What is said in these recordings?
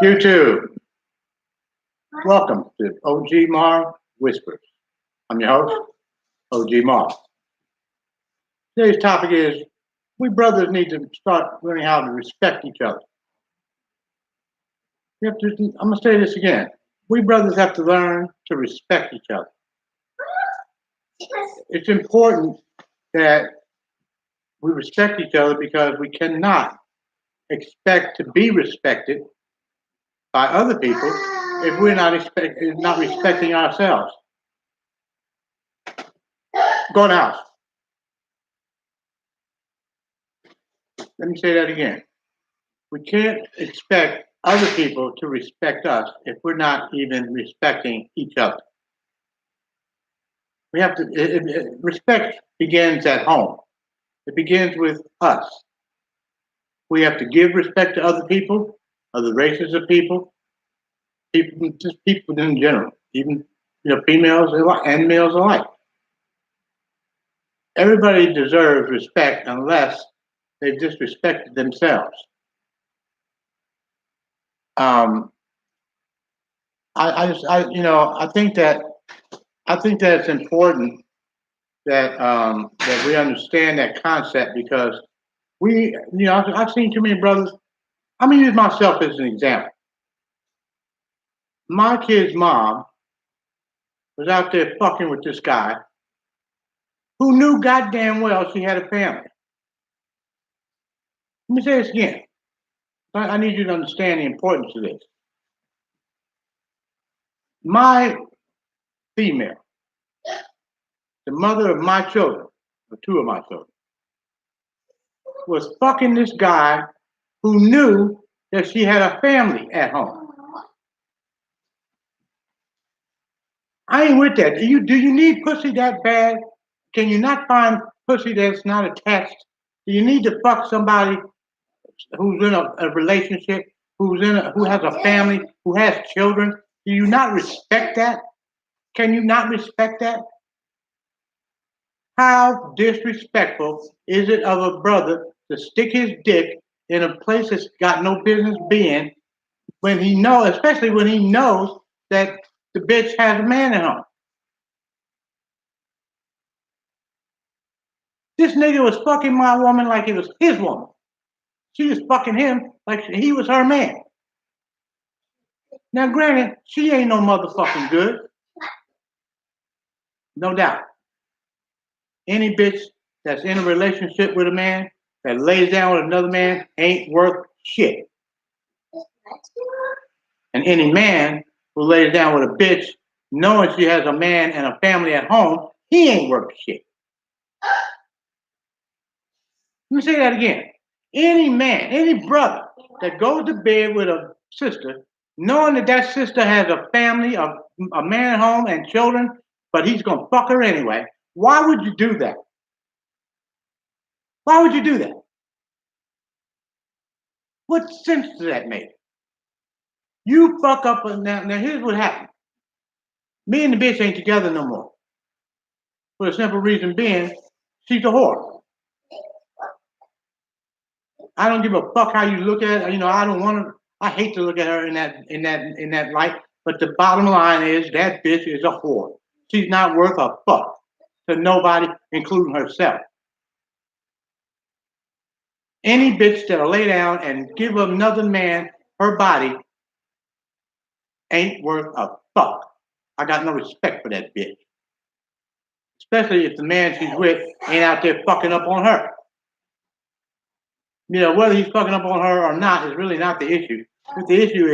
YouTube, welcome to OGMarv Whispers. I'm your host, OGMarv. Today's topic is we brothers need to start learning how to respect each other. I'm going to say this again. We brothers have to learn to respect each other. It's important that we respect each other because we cannot expect to be respected by other people if we're not respecting ourselves. Go in the house. Let me say that again. We can't expect other people to respect us if we're not even respecting each other. We have to, respect begins at home. It begins with us. We have to give respect to other people, other races of people, just people in general, even females and males alike. Everybody deserves respect unless they've disrespected themselves. I think that it's important that that we understand that concept because I've seen too many brothers. I'm gonna use myself as an example. My kid's mom was out there fucking with this guy who knew goddamn well she had a family. Let me say this again. I need you to understand the importance of this. My female, the mother of my children, or two of my children, was fucking this guy who knew that she had a family at home. I ain't with that. Do you need pussy that bad? Can you not find pussy that's not attached? Do you need to fuck somebody who's in a relationship, who has a family, who has children? Do you not respect that? Can you not respect that? How disrespectful is it of a brother to stick his dick in a place that's got no business being when especially when he knows that the bitch has a man at home? This nigga was fucking my woman like it was his woman. She was fucking him like he was her man. Now, granted, she ain't no motherfucking good. No doubt. Any bitch that's in a relationship with a man that lays down with another man ain't worth shit. And any man who lays down with a bitch knowing she has a man and a family at home, he ain't worth shit. Let me say that again. Any man, any brother that goes to bed with a sister knowing that sister has a family, a man at home and children, but he's going to fuck her anyway, why would you do that? Why would you do that? What sense does that make? You fuck up, now here's what happened. Me and the bitch ain't together no more. For the simple reason being, she's a whore. I don't give a fuck how you look at her. I don't want to. I hate to look at her in that light. But the bottom line is that bitch is a whore. She's not worth a fuck to nobody, including herself. Any bitch that'll lay down and give another man her body ain't worth a fuck. I got no respect for that bitch. Especially if the man she's with ain't out there fucking up on her. Whether he's fucking up on her or not is really not the issue. What the issue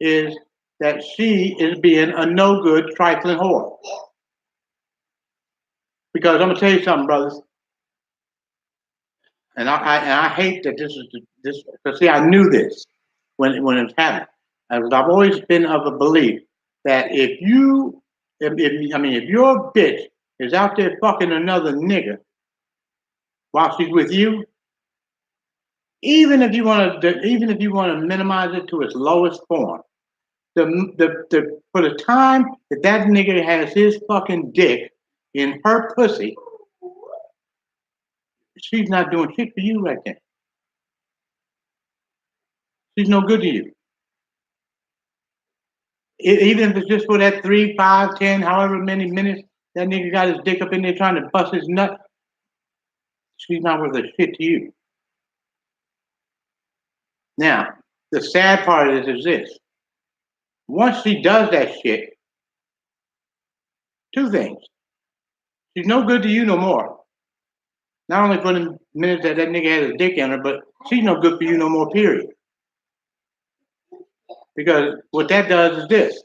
is that she is being a no good trifling whore. Because I'm gonna tell you something, brothers. And I hate that this because see, I knew this when it was happening. I've always been of a belief that if your bitch is out there fucking another nigga while she's with you, even if you want to minimize it to its lowest form, for the time that nigga has his fucking dick in her pussy, she's not doing shit for you right there. She's no good to you. Even if it's just for that 3, 5, 10, however many minutes that nigga got his dick up in there trying to bust his nut, she's not worth a shit to you. Now, the sad part of this is this. Once she does that shit, two things. She's no good to you no more. Not only for the minutes that nigga had his dick in her, but she's no good for you no more, period. Because what that does is this.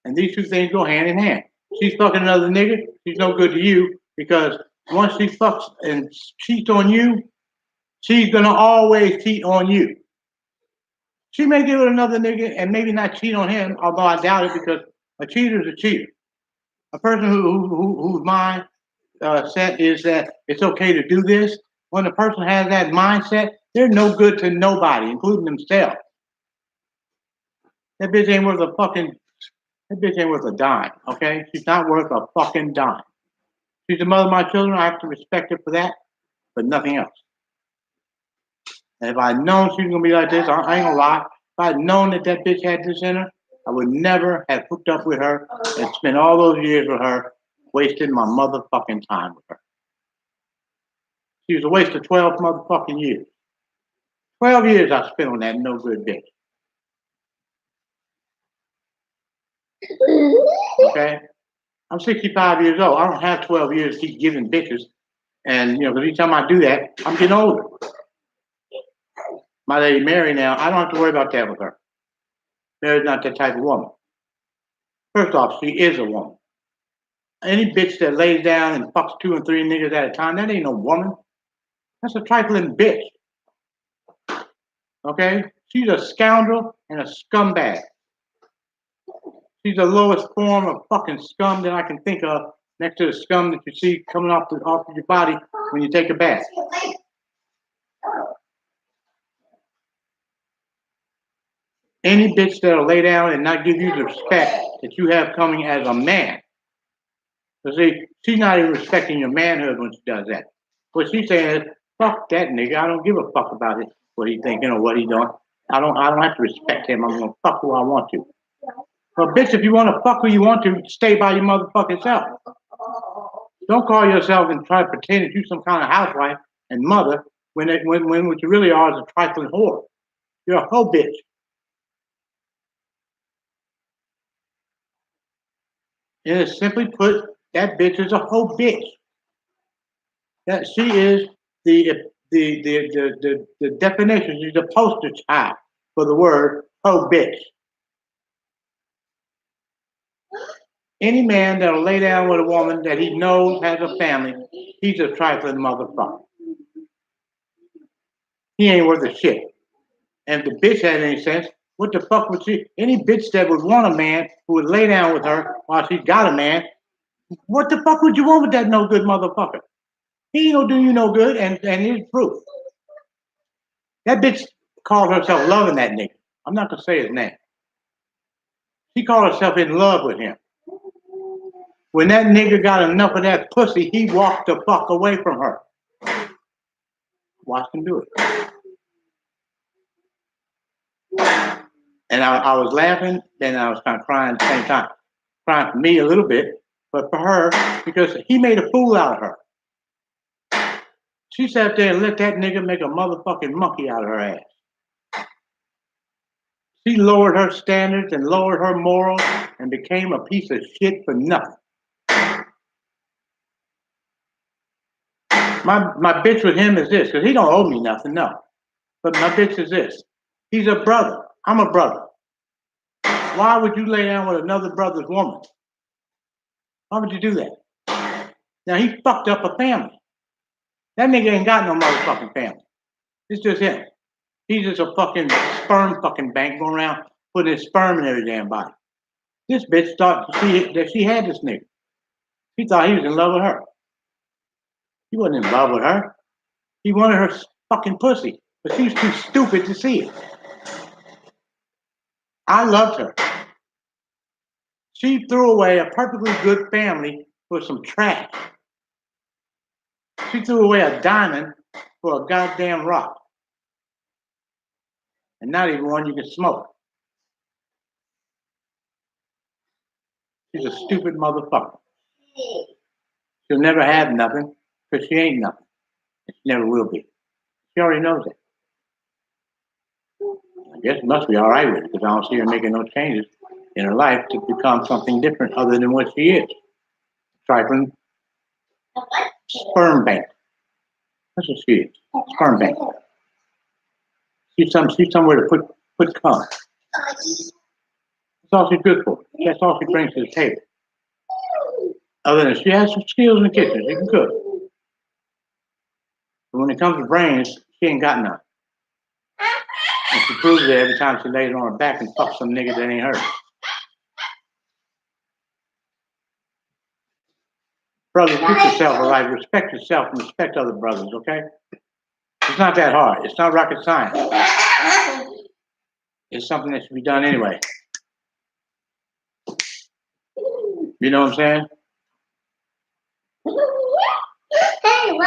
And these two things go hand in hand. She's fucking another nigga, she's no good to you, because once she fucks and cheats on you, she's gonna always cheat on you. She may get with another nigga and maybe not cheat on him, although I doubt it, because a cheater is a cheater. A person whose mind set is that it's okay to do this, when a person has that mindset, they're no good to nobody, including themselves. That bitch ain't worth a dime, okay? She's not worth a fucking dime. She's the mother of my children. I have to respect her for that, but nothing else. And if I'd known she was gonna be like this, I ain't gonna lie. If I'd known that bitch had this in her, I would never have hooked up with her and spent all those years with her, wasting my motherfucking time with her. She was a waste of 12 motherfucking years. 12 years I spent on that no good bitch. Okay? I'm 65 years old. I don't have 12 years to keep giving bitches. And, because each time I do that, I'm getting older. My lady Mary now, I don't have to worry about that with her. Mary's not that type of woman. First off, she is a woman. Any bitch that lays down and fucks 2 and 3 niggas at a time, that ain't no woman. That's a trifling bitch. Okay? She's a scoundrel and a scumbag. She's the lowest form of fucking scum that I can think of, next to the scum that you see coming off of your body when you take a bath. Any bitch that'll lay down and not give you the respect that you have coming as a man. So see, she's not even respecting your manhood when she does that. What she's saying is, fuck that nigga. I don't give a fuck about it, what he's thinking or what he's doing. I don't have to respect him. I'm gonna fuck who I want to. Well, bitch, if you want to fuck who you want to, stay by your motherfucking self. Don't call yourself and try to pretend that you're some kind of housewife and mother when what you really are is a trifling whore. You're a hoe bitch. And it's simply put, that bitch is a hoe bitch. That she is the definition. She's the poster child for the word hoe bitch. Any man that'll lay down with a woman that he knows has a family, he's a trifling motherfucker. He ain't worth a shit. And if the bitch had any sense, what the fuck would she? Any bitch that would want a man who would lay down with her while she's got a man, what the fuck would you want with that no good motherfucker? He ain't gonna do you no good, and here's proof. That bitch called herself loving that nigga. I'm not gonna say his name. She called herself in love with him. When that nigga got enough of that pussy, he walked the fuck away from her. Watch him do it. And I was laughing, and I was kind of crying at the same time. Crying for me a little bit, but for her, because he made a fool out of her. She sat there and let that nigga make a motherfucking monkey out of her ass. She lowered her standards and lowered her morals and became a piece of shit for nothing. My bitch with him is this, because he don't owe me nothing, no. But my bitch is this. He's a brother. I'm a brother. Why would you lay down with another brother's woman? Why would you do that? Now, he fucked up a family. That nigga ain't got no motherfucking family. It's just him. He's just a fucking sperm fucking bank going around putting his sperm in every damn body. This bitch thought that she had this nigga. He thought he was in love with her. He wasn't in love with her. He wanted her fucking pussy, but she was too stupid to see it. I loved her. She threw away a perfectly good family for some trash. She threw away a diamond for a goddamn rock. And not even one you can smoke. She's a stupid motherfucker. She'll never have nothing because she ain't nothing. And she never will be. She already knows it. I guess it must be all right with it because I don't see her making no changes in her life to become something different other than what she is. Trifling sperm bank. That's what she is. Sperm bank. She's somewhere to put cum. That's all she's good for. That's all she brings to the table. Other than she has some skills in the kitchen, she can cook. But when it comes to brains, she ain't got none. And she proves it every time she lays on her back and fucks some nigga that ain't hers. Brothers, keep yourself alive. Respect yourself and respect other brothers, okay? It's not that hard. It's not rocket science. It's something that should be done anyway. You know what I'm saying?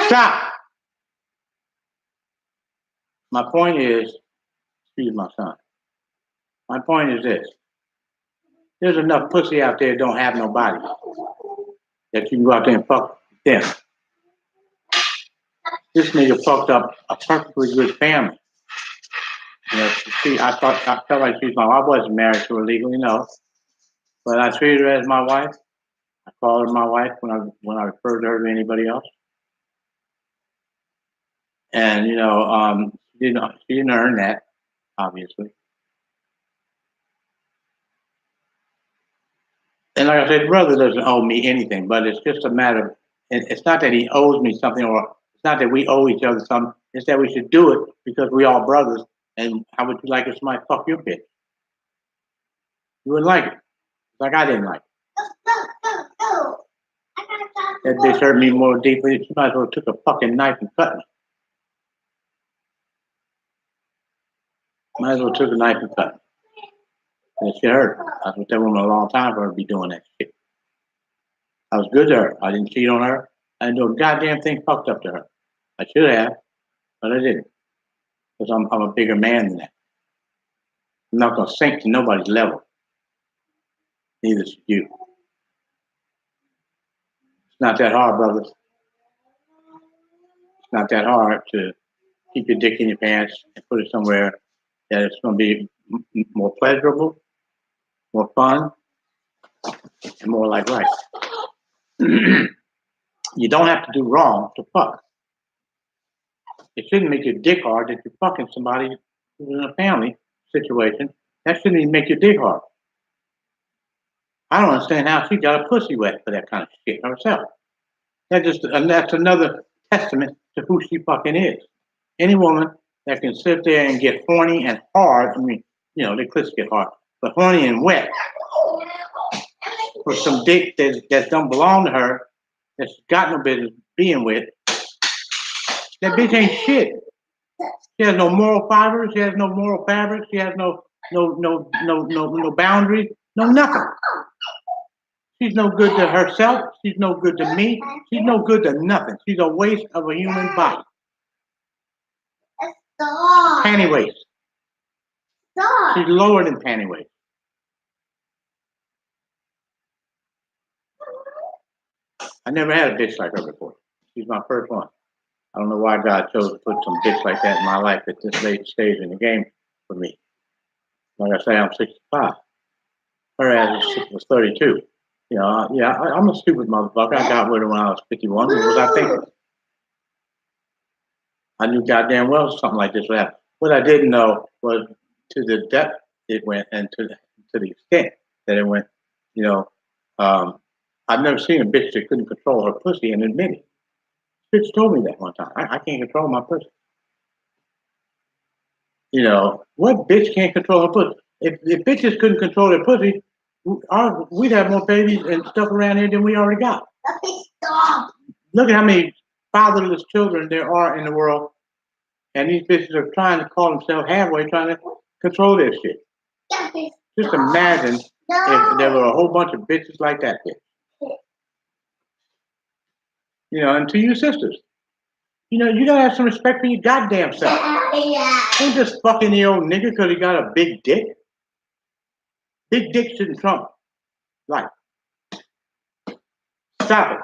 Stop! My point is, excuse my son. My point is this. There's enough pussy out there that don't have nobody that you can go out there and fuck them. This nigga fucked up a perfectly good family. You know, I felt like she's I wasn't married to her legally, no. But I treated her as my wife. I called her my wife when I referred to her to anybody else. And you know, she didn't earn that, obviously. And like I said, brother doesn't owe me anything, but it's just a matter of, it's not that he owes me something, or it's not that we owe each other something. It's that we should do it because we all brothers. And how would you like if somebody fuck your bitch? You wouldn't like it. Like I didn't like it. That bitch hurt me more deeply. She might as well took a fucking knife and cut me. Might as well took a knife and cut me. And she hurt. I was with that woman a long time for her to be doing that shit. I was good to her. I didn't cheat on her. I didn't do a goddamn thing fucked up to her. I should have, but I didn't. Because I'm a bigger man than that. I'm not going to sink to nobody's level. Neither should you. It's not that hard, brothers. It's not that hard to keep your dick in your pants and put it somewhere that it's going to be more pleasurable, more fun, and more like right. You don't have to do wrong to fuck. It shouldn't make your dick hard that you're fucking somebody who's in a family situation. That shouldn't even make your dick hard. I don't understand how she got a pussy wet for that kind of shit herself. That's another testament to who she fucking is. Any woman that can sit there and get horny and hard, I mean, you know, they clits get hard, but horny and wet for some dick that don't belong to her, that she's got no business being with, that bitch ain't shit. She has no moral fiber. She has no moral fabric. She has no boundaries. No nothing. She's no good to herself. She's no good to me. She's no good to nothing. She's a waste of a human body. Panty waste. She's lower than panty waste. I never had a bitch like her before. She's my first one. I don't know why God chose to put some bitch like that in my life at this late stage in the game for me. Like I say, I'm 65. Her ass was 32. You know, yeah, I'm a stupid motherfucker. I got with her when I was 51. What was I thinking? I knew goddamn well something like this would happen. What I didn't know was to the depth it went and to the extent that it went. You know, I've never seen a bitch that couldn't control her pussy and admit it. Bitch told me that one time. I can't control my pussy. You know, what bitch can't control her pussy? If bitches couldn't control their pussy, we'd have more babies and stuff around here than we already got. Look at how many fatherless children there are in the world, and these bitches are trying to call themselves halfway, trying to control their shit. Just imagine if there were a whole bunch of bitches like that bitch. You know, and to you sisters, you know, you gotta have some respect for your goddamn self. Don't just fucking the old nigga because he got a big dick. Big dick shouldn't trump life. Stop it.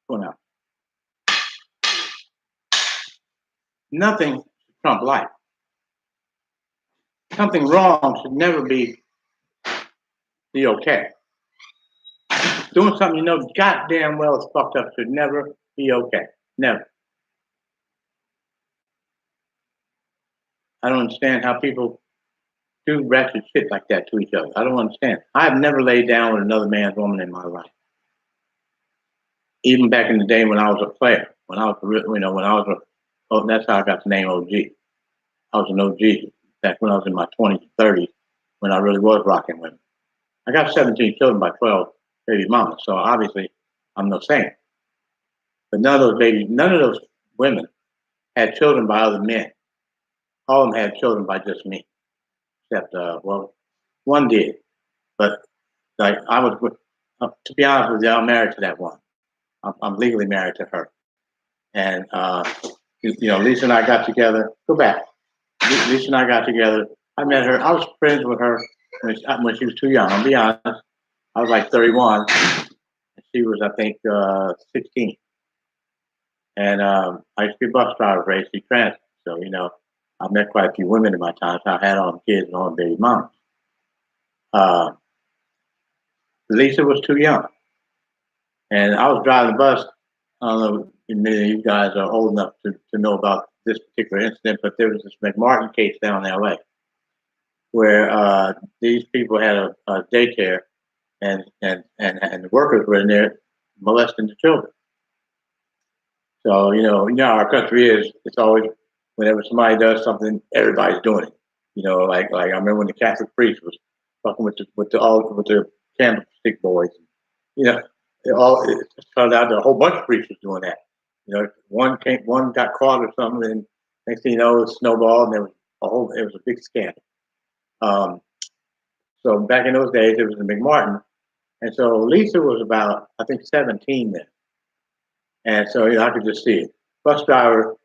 Go now. Nothing should trump life. Something wrong should never be okay. Doing something you know goddamn well is fucked up should never be okay. Never. I don't understand how people do ratchet shit like that to each other. I don't understand. I've never laid down with another man's woman in my life. Even back in the day when I was a player, when I was, oh, that's how I got the name OG. I was an OG back when I was in my 20s and 30s, when I really was rocking women. I got 17 children by 12 baby mamas, so obviously I'm no saint. But none of those women had children by other men. All of them had children by just me, except well, one did. But like I was, to be honest with you, I'm married to that one. I'm legally married to her, and Lisa and I got together. Go back. Lisa and I got together. I met her. I was friends with her when she was too young. I'll be honest. I was like 31. And she was, I think, 16. And I used to be a bus driver for AC Transit. So, I met quite a few women in my time. So I had all the kids and all the baby moms. Lisa was too young. And I was driving the bus. I don't know if many of you guys are old enough to know about this particular incident, but there was this McMartin case down in LA where these people had a daycare and the workers were in there molesting the children. So, how our country is, it's always, whenever somebody does something, everybody's doing it. Like I remember when the Catholic priest was fucking with the candlestick boys. It turned out that a whole bunch of priests was doing that. One got caught or something, and next thing you know, it snowballed, and it was a big scandal. So back in those days, it was in McMartin, and so Lisa was about, I think, 17 then, and so I could just see it. Bus driver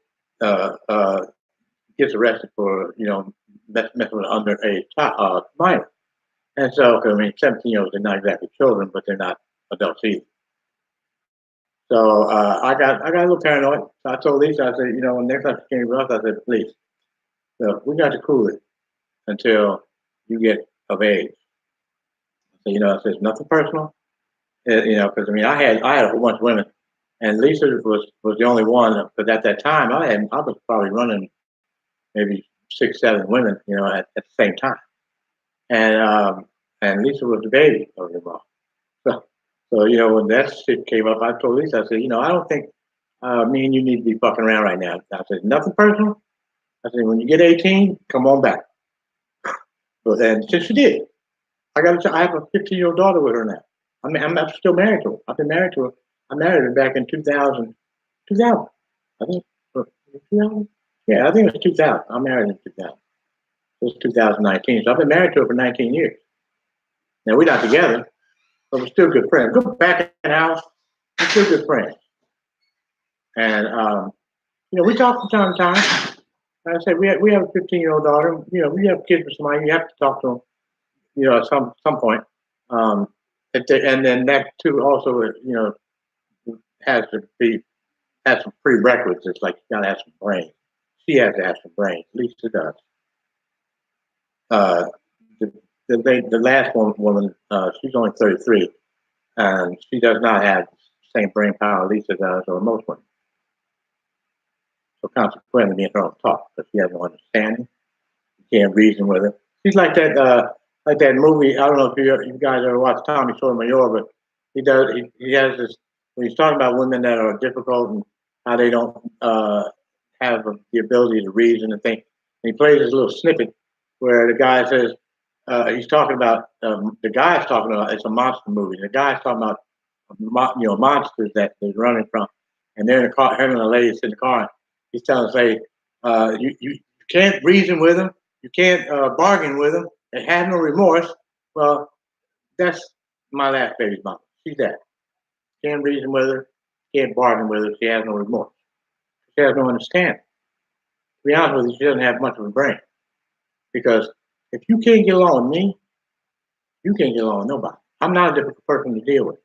gets arrested for messing with an underage minor, and so 17-year-olds are not exactly children, but they're not adults either. So I got a little paranoid. So I told Lisa, I said, when next time she came with us, I said, please, we got to cool it until you get of age. So I said, nothing personal, because I had a whole bunch of women, and Lisa was the only one. Because at that time, I was probably running maybe 6, 7 women, at the same time, and Lisa was the baby of them all. So, when that shit came up, I told Lisa, I said, I don't think me and you need to be fucking around right now. I said, nothing personal. I said, when you get 18, come on back. And since she did, I have a 15-year-old daughter with her now. I'm still married to her. I've been married to her. I married her back in 2000. I think, 2000? Yeah, I think it was 2000. I married in 2000. It was 2019. So I've been married to her for 19 years. Now, we're not together, but we're still good friends. Go back in the house, we're still good friends. And, we talk from time to time. Like I said, we have a 15-year-old daughter. We have kids with somebody. You have to talk to them, at some point. And then that too also, has some prerequisites. Like you gotta have some brains. She has to have some brains. Lisa does. The last woman, she's only 33, and she does not have the same brain power Lisa does, or most women. So consequently, me and her don't talk, because she has no understanding. You can't reason with her. She's like that movie. I don't know if you guys ever watched Tommy Sotomayor, but he has this, when he's talking about women that are difficult and how they don't have the ability to reason and think. And he plays this little snippet where the guy says, he's talking about, the guy's talking about, it's a monster movie. The guy's talking about, monsters that they're running from. And they're in the car, him and the lady in the car. He's telling us, you can't reason with them. You can't bargain with them. They have no remorse. Well, that's my last baby's mom. She's that. Can't reason with her. Can't bargain with her. She has no remorse. She has no understanding. To be honest with you, she doesn't have much of a brain. Because if you can't get along with me, you can't get along with nobody. I'm not a difficult person to deal with.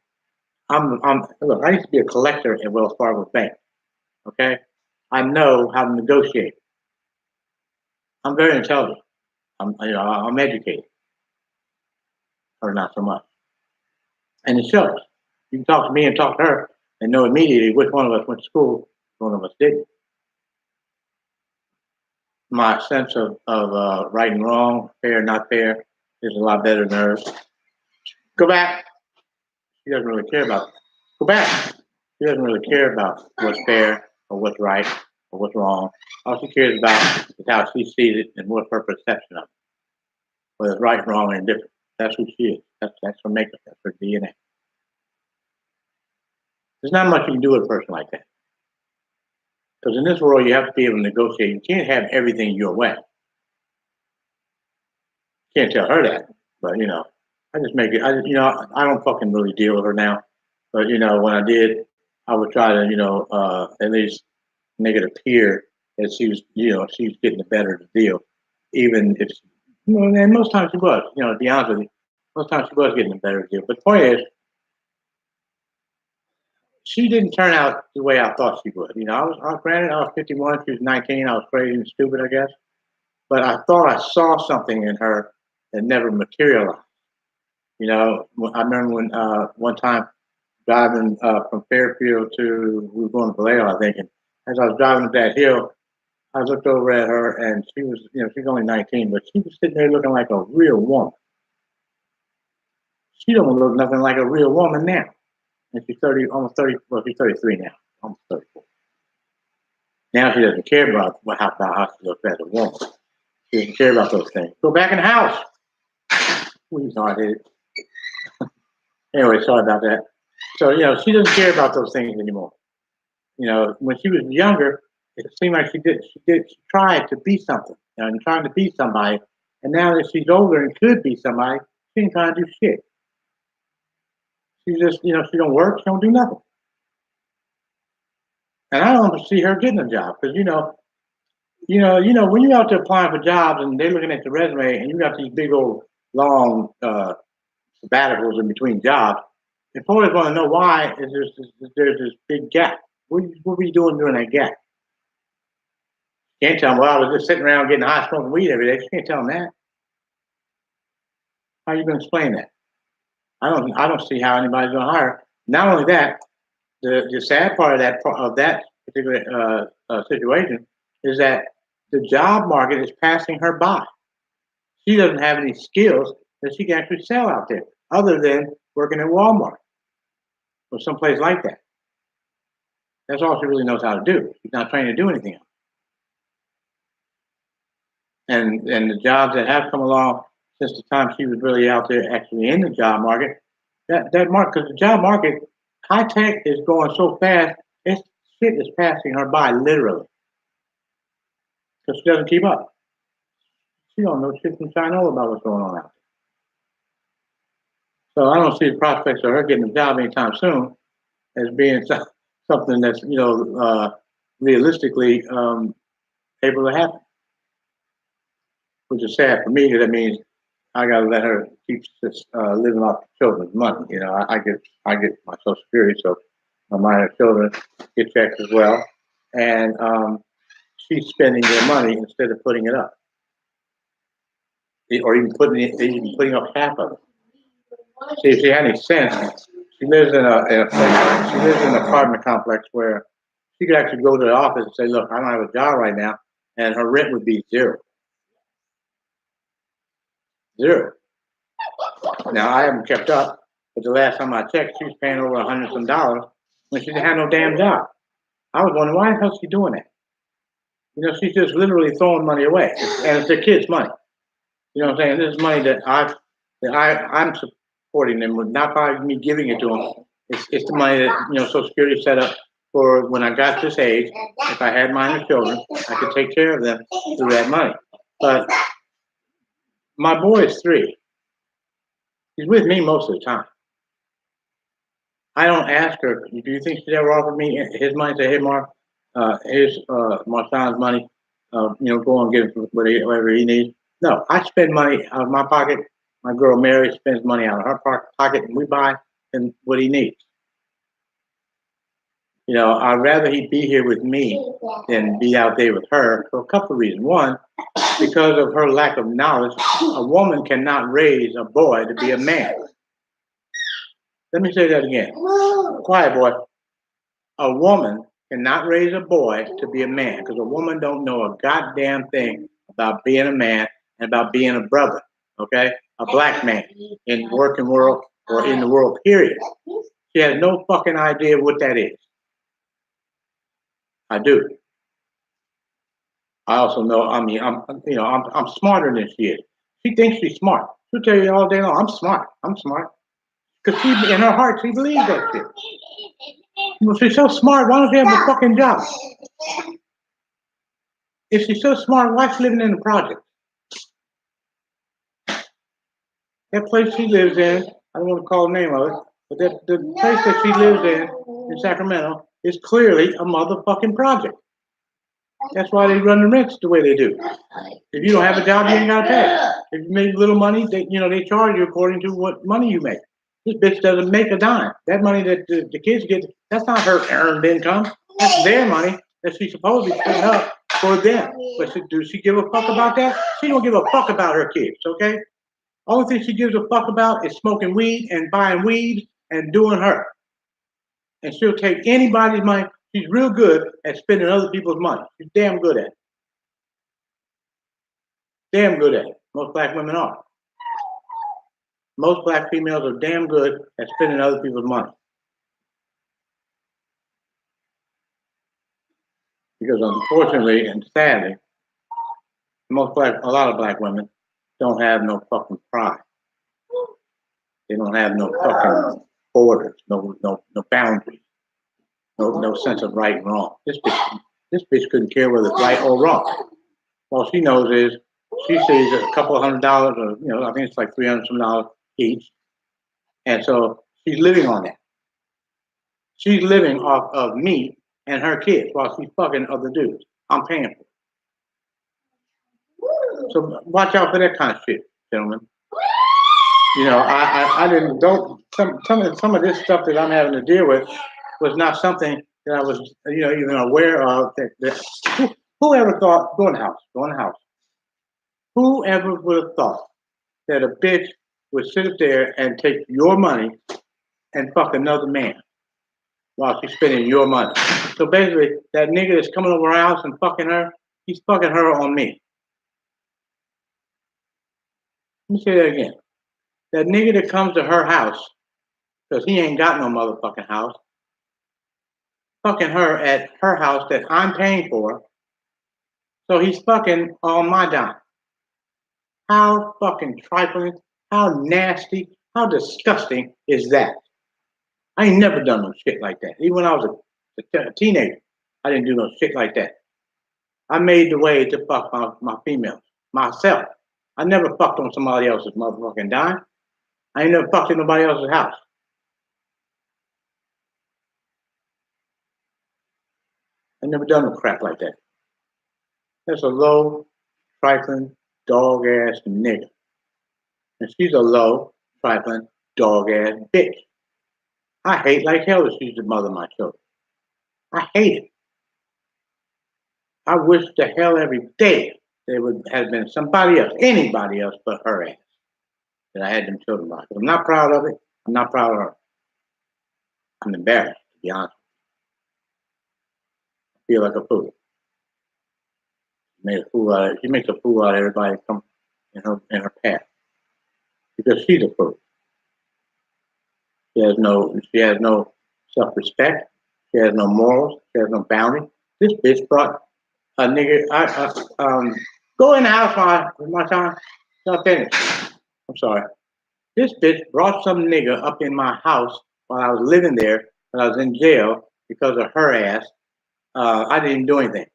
Look, I used to be a collector at Wells Fargo Bank. Okay, I know how to negotiate. I'm very intelligent. I'm educated, or not so much, and it shows. You can talk to me and talk to her, and know immediately which one of us went to school, one of us didn't. My sense of right and wrong, fair, not fair, is a lot better than hers. Go back. She doesn't really care about it. Go back. She doesn't really care about what's fair or what's right or what's wrong. All she cares about is how she sees it and what's her perception of it, whether it's right, wrong, or indifferent. That's who she is. That's her makeup. That's her DNA. There's not much you can do with a person like that. Because in this world, you have to be able to negotiate. You can't have everything your way. Can't tell her that, but I just make it. I don't fucking really deal with her now, but when I did, I would try to, at least make it appear that she was getting the better of the deal, even if, and most times she was. To be honest with you, most times she was getting the better of the deal. But the point is, she didn't turn out the way I thought she would. Granted, I was 51, she was 19. I was crazy and stupid, I guess, but I thought I saw something in her that never materialized. I remember when one time driving from Fairfield to, we were going to Vallejo, I think, and as I was driving up that hill, I looked over at her, and she was, she's only 19, but she was sitting there looking like a real woman. She don't look nothing like a real woman now. And she's 30, almost 30, well, she's 33 now, almost 34. Now she doesn't care about how she looks as a woman. She doesn't care about those things. Go back in the house. Please, hard-headed. Anyway, sorry about that. So, she doesn't care about those things anymore. When she was younger, it seemed like she tried to be something, and trying to be somebody. And now that she's older and could be somebody, she ain't trying to do shit. She just, she don't work, she don't do nothing. And I don't see her getting a job because, when you're out there applying for jobs and they're looking at the resume and you got these big old long sabbaticals in between jobs, employers want to know why there's this big gap. What were you doing during that gap? You can't tell them, well, I was just sitting around getting high smoking weed every day. You can't tell them that. How are you going to explain that? I don't see how anybody's going to hire her. Not only that, the sad part of that particular situation is that the job market is passing her by. She doesn't have any skills that she can actually sell out there, other than working at Walmart or someplace like that. That's all she really knows how to do. She's not trained to do anything else. And the jobs that have come along since the time she was really out there actually in the job market, that market, because the job market, high tech is going so fast, shit is passing her by literally. Because she doesn't keep up. She don't know shit from China about what's going on out there. So I don't see the prospects of her getting a job anytime soon as being something that's realistically able to happen. Which is sad for me because that means I got to let her keep living off the children's money. I get my Social Security, so my minor children get checks as well, and she's spending their money instead of putting it up, or even putting up half of it. See, if she had any sense, she lives in an apartment complex where she could actually go to the office and say, "Look, I don't have a job right now," and her rent would be zero. Zero. Now I haven't kept up, but the last time I checked, she was paying over $100 some when she didn't have no damn job. I was wondering why the hell is she doing that? She's just literally throwing money away, and it's the kids' money. You know what I'm saying? This is money that I'm supporting them with, not by me giving it to them. It's the money that Social Security set up for when I got this age. If I had minor children, I could take care of them through that money. But my boy is 3. He's with me most of the time. I don't ask her, do you think she's ever offered me his money? Say, hey, Marv, here's Marshawn's money. Go and get him whatever he needs. No, I spend money out of my pocket. My girl Mary spends money out of her pocket, and we buy him what he needs. You know, I'd rather he be here with me than be out there with her for a couple of reasons. One, because of her lack of knowledge, a woman cannot raise a boy to be a man. Let me say that again. Quiet, boy. A woman cannot raise a boy to be a man because a woman don't know a goddamn thing about being a man and about being a brother, okay? A black man in the working world or in the world, period. She has no fucking idea what that is. I do. I also know, I mean, I'm smarter than she is. She thinks she's smart. She'll tell you all day long, I'm smart. I'm smart. Because she, in her heart, she believes that shit. Well, she's so smart, why don't she have a fucking job? If she's so smart, why is she living in the project? That place she lives in, I don't want to call the name of it, but the place that she lives in Sacramento, is clearly a motherfucking project. That's why they run the rents the way they do. If you don't have a job, you ain't got to pay. If you make little money, they charge you according to what money you make. This bitch doesn't make a dime. That money that the kids get, that's not her earned income. That's their money that she's supposed to be putting up for them. But does she give a fuck about that? She don't give a fuck about her kids, okay? Only thing she gives a fuck about is smoking weed and buying weed and doing her. And she'll take anybody's money. She's real good at spending other people's money. She's damn good at it. Damn good at it. Most black women are. Most black females are damn good at spending other people's money. Because unfortunately and sadly, a lot of black women don't have no fucking pride. They don't have no fucking borders, no boundaries, no sense of right and wrong. This bitch couldn't care whether it's right or wrong. All she knows is she sees a couple of $100, or I think it's like $300 some each, and so she's living on that. She's living off of me and her kids while she's fucking other dudes. I'm paying for it. So watch out for that kind of shit, gentlemen. I didn't don't some of this stuff that I'm having to deal with was not something that I was even aware of. Whoever thought go in the house. Whoever would have thought that a bitch would sit up there and take your money and fuck another man while she's spending your money? So basically, that nigga that's coming over our house and fucking her, he's fucking her on me. Let me say that again. That nigga that comes to her house, because he ain't got no motherfucking house, fucking her at her house that I'm paying for, so he's fucking on my dime. How fucking trifling, how nasty, how disgusting is that? I ain't never done no shit like that. Even when I was a teenager, I didn't do no shit like that. I made the way to fuck my females myself. I never fucked on somebody else's motherfucking dime. I ain't never fucked in nobody else's house. I never done no crap like that. That's a low, trifling, dog ass nigga. And she's a low, trifling, dog ass bitch. I hate like hell that she's the mother of my children. I hate it. I wish to hell every day there would have been somebody else, anybody else but her ass, that I had them children by. I'm not proud of it. I'm not proud of her. I'm embarrassed, to be honest. I feel like a fool. She makes a fool out of everybody that comes in her path. Because she's a fool. She has no self-respect. She has no morals. She has no boundaries. This bitch brought a nigga. Go in the house my time. Not finished. I'm sorry. This bitch brought some nigga up in my house while I was living there, when I was in jail because of her ass. I didn't do anything,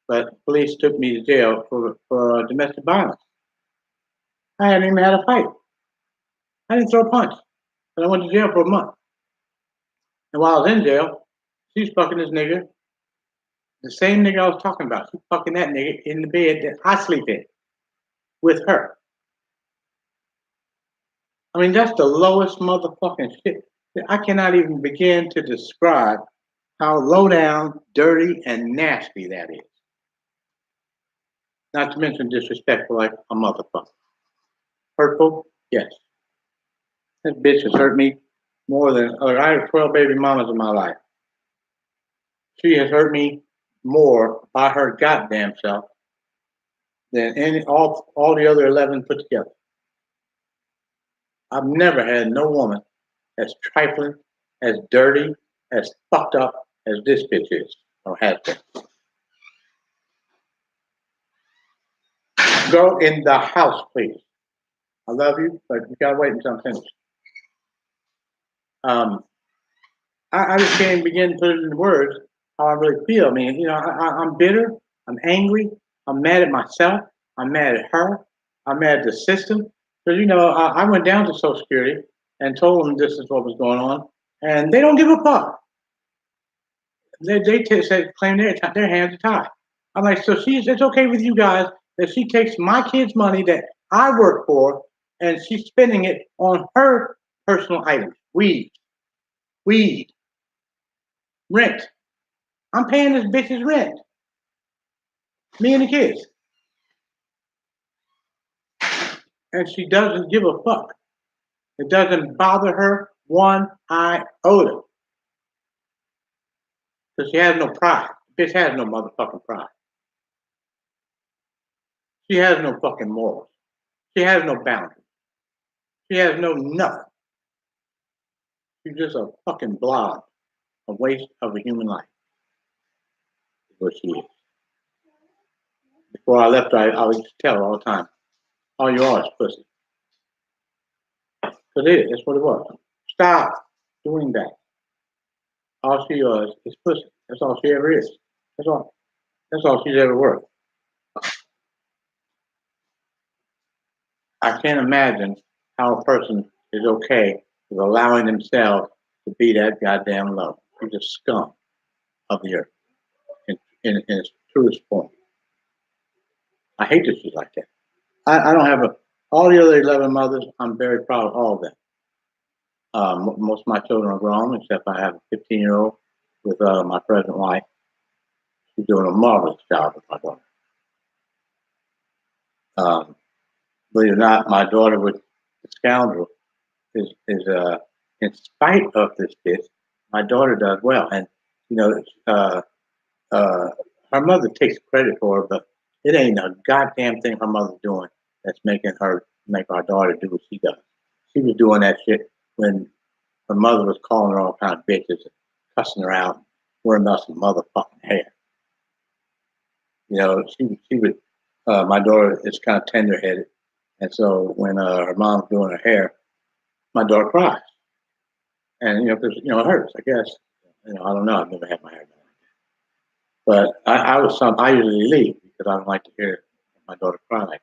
but police took me to jail for domestic violence. I hadn't even had a fight. I didn't throw a punch, but I went to jail for a month. And while I was in jail, she's fucking this nigga, the same nigga I was talking about. She's fucking that nigga in the bed that I sleep in with her. I mean, that's the lowest motherfucking shit. I cannot even begin to describe how low down, dirty, and nasty that is. Not to mention disrespectful like a motherfucker. Hurtful? Yes. This bitch has hurt me more than I have 12 baby mamas in my life. She has hurt me more by her goddamn self than all the other 11 put together. I've never had no woman as trifling, as dirty, as fucked up as this bitch is or has been. Go in the house, please. I love you, but you gotta wait until I'm finished. I just can't begin to put it in words how I really feel. I mean, I'm bitter, I'm angry, I'm mad at myself, I'm mad at her, I'm mad at the system. Because I went down to Social Security and told them this is what was going on, and they don't give a fuck. They claim their hands are tied. I'm like, so it's okay with you guys that she takes my kids' money that I work for, and she's spending it on her personal items, weed, rent. I'm paying this bitch's rent. Me and the kids. And she doesn't give a fuck. It doesn't bother her one iota. Because she has no pride. The bitch has no motherfucking pride. She has no fucking morals. She has no boundaries. She has no nothing. She's just a fucking blob. A waste of a human life. Is what she is. Before I left her, I would just tell her all the time, all you are is pussy. Because it is. That's what it was. Stop doing that. All she was is pussy. That's all she ever is. That's all. That's all she's ever worth. I can't imagine how a person is okay with allowing themselves to be that goddamn low. She's a scum of the earth in its truest form. I hate that she's like that. I don't have all the other 11 mothers. I'm very proud of all of them. Most of my children are grown, except I have a 15-year-old with my present wife. She's doing a marvelous job with my daughter. Believe it or not, my daughter with the scoundrel is in spite of this bitch, my daughter does well. And her mother takes credit for her, but it ain't a goddamn thing her mother's doing that's making her make our daughter do what she does. She was doing that shit when her mother was calling her all kind of bitches and cussing her out, wearing us some motherfucking hair. She would. My daughter is kind of tender-headed, and so when her mom's doing her hair, my daughter cries, and because it hurts. I guess I don't know. I've never had my hair done, but I usually leave because I don't like to hear my daughter cry like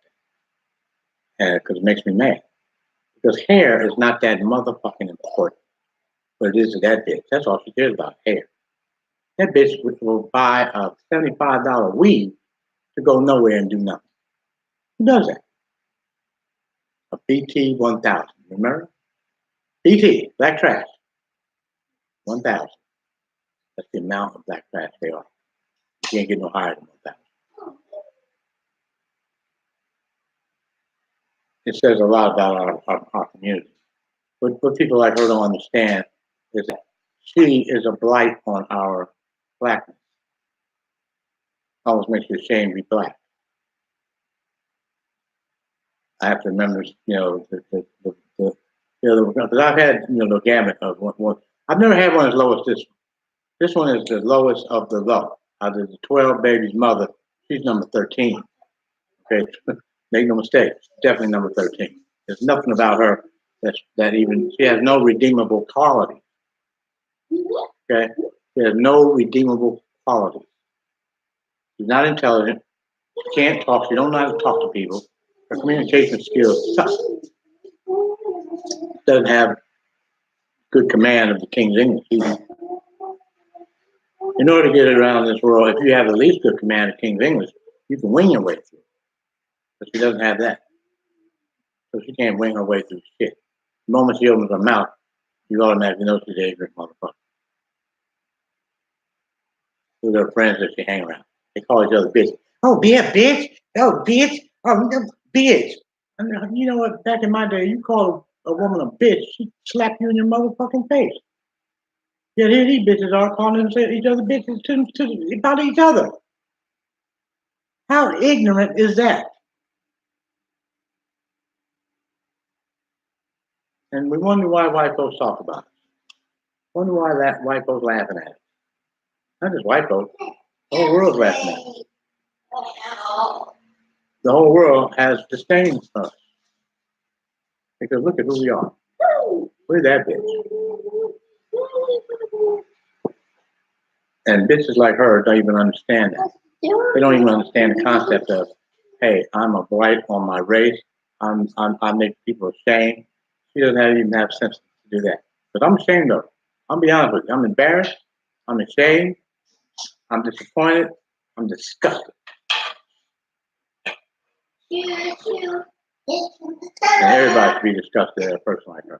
that, and because it makes me mad. Because hair is not that motherfucking important, but it is to that bitch. That's all she cares about, hair. That bitch will buy a $75 weave to go nowhere and do nothing. Who does that? A BT 1000. Remember? BT, black trash. 1000. That's the amount of black trash they are. You can't get no higher than 1000. It says a lot about our community. What people like her don't understand is that she is a blight on our blackness. Almost makes you ashamed to be black. I have to remember, because I've had, the gamut of one. I've never had one as low as this one. This one is the lowest of the low. Out of the 12 babies' mother, she's number 13. Okay, make no mistake, definitely number 13. There's nothing about her she has no redeemable quality. Okay, she has no redeemable quality. She's not intelligent. She can't talk. She don't know how to talk to people. Her communication skills suck. Doesn't have good command of the King's English either. In order to get around this world, if you have the least good command of King's English, you can wing your way through. But she doesn't have that. So she can't wing her way through shit. The moment she opens her mouth, you automatically know she's an ignorant motherfucker. with their friends that she hang around. They call each other bitch. Oh, be a bitch. Oh, bitch. Oh, no, bitch. I mean, you know what? Back in my day, you call a woman a bitch, she'd slap you in your motherfucking face. Yet here these bitches are calling each other bitches about each other. How ignorant is that? And we wonder why white folks talk about it. Wonder why that white folks laughing at it. Not just white folks. The whole world's laughing at it. The whole world has disdain for us. Because look at who we are. We're that bitch. And bitches like her don't even understand that. They don't even understand the concept of, hey, I'm a white on my race. I make people ashamed. She doesn't even have sense to do that. But I'm ashamed of her. I'll be honest with you. I'm embarrassed. I'm ashamed. I'm disappointed. I'm disgusted. And everybody should be disgusted at a person like her.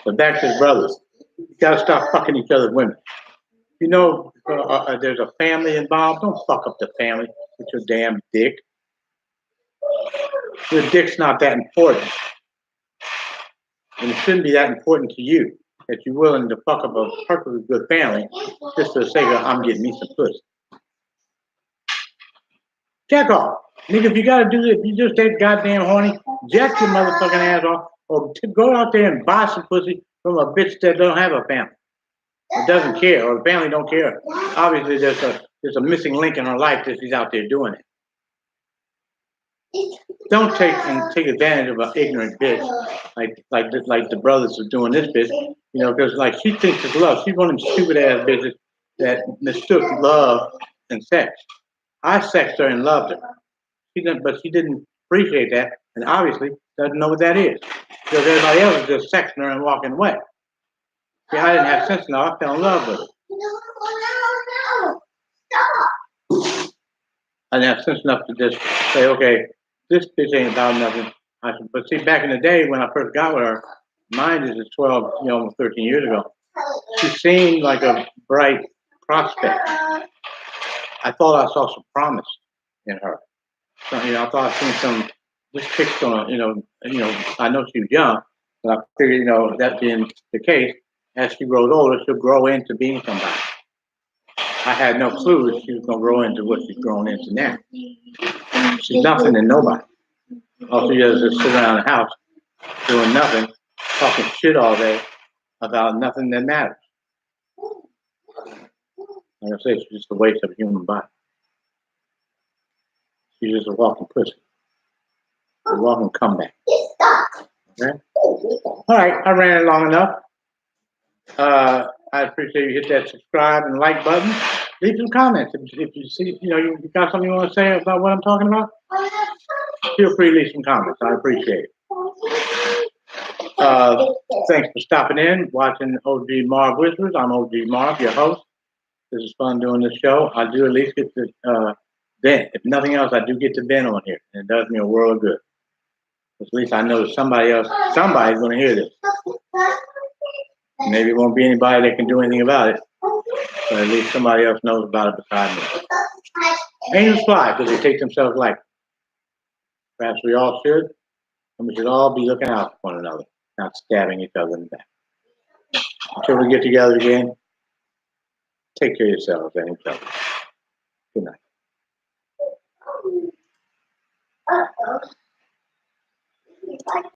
But back to his brothers. You gotta stop fucking each other's women. You know, there's a family involved. Don't fuck up the family with your damn dick. Your dick's not that important. And it shouldn't be that important to you that you're willing to fuck up a perfectly good family just for the sake of, I'm getting me some pussy. Jack off. Nigga, if you gotta do it, if you just that goddamn horny, jack your motherfucking ass off, or go out there and buy some pussy from a bitch that don't have a family. It doesn't care, or the family don't care. Obviously, there's a missing link in her life that she's out there doing it. Don't take advantage of an ignorant bitch like the brothers are doing this bitch. You know, because like she thinks it's love. She's one of them stupid ass bitches that mistook love and sex. I sexed her and loved her. But she didn't appreciate that, and obviously doesn't know what that is. Because everybody else is just sexing her and walking away. See, I didn't have sense enough. I fell in love with her. Stop. I didn't have sense enough to just say, okay, this bitch ain't about nothing. But see, back in the day when I first got with her, mine is 12, almost 13 years ago. She seemed like a bright prospect. I thought I saw some promise in her. So, I thought I seen some. This chick's gonna, I know she was young, but I figured, that being the case, as she grows older, she'll grow into being somebody. I had no clue that she was gonna grow into what she's grown into now. She's nothing and nobody. All she does is sit around the house doing nothing, talking shit all day about nothing that matters. Like I say, she's just a waste of a human body. She's just a walking pussy. A walking comeback. Okay? All right, I ran it long enough. I appreciate you hit that subscribe and like button. Leave some comments if you see, you got something you want to say about what I'm talking about. Feel free to leave some comments. I appreciate it. Thanks for stopping in, watching OGMarv Whispers. I'm OGMarv, your host. This is fun doing this show. I do at least get to vent. If nothing else, I do get to vent on here, and it does me a world of good. At least I know that somebody's going to hear this. Maybe it won't be anybody that can do anything about it, but at least somebody else knows about it beside me. Angels fly because they take themselves lightly. Perhaps we all should, and we should all be looking out for one another, not stabbing each other in the back. Until we get together again, take care of yourselves and each other. Good night.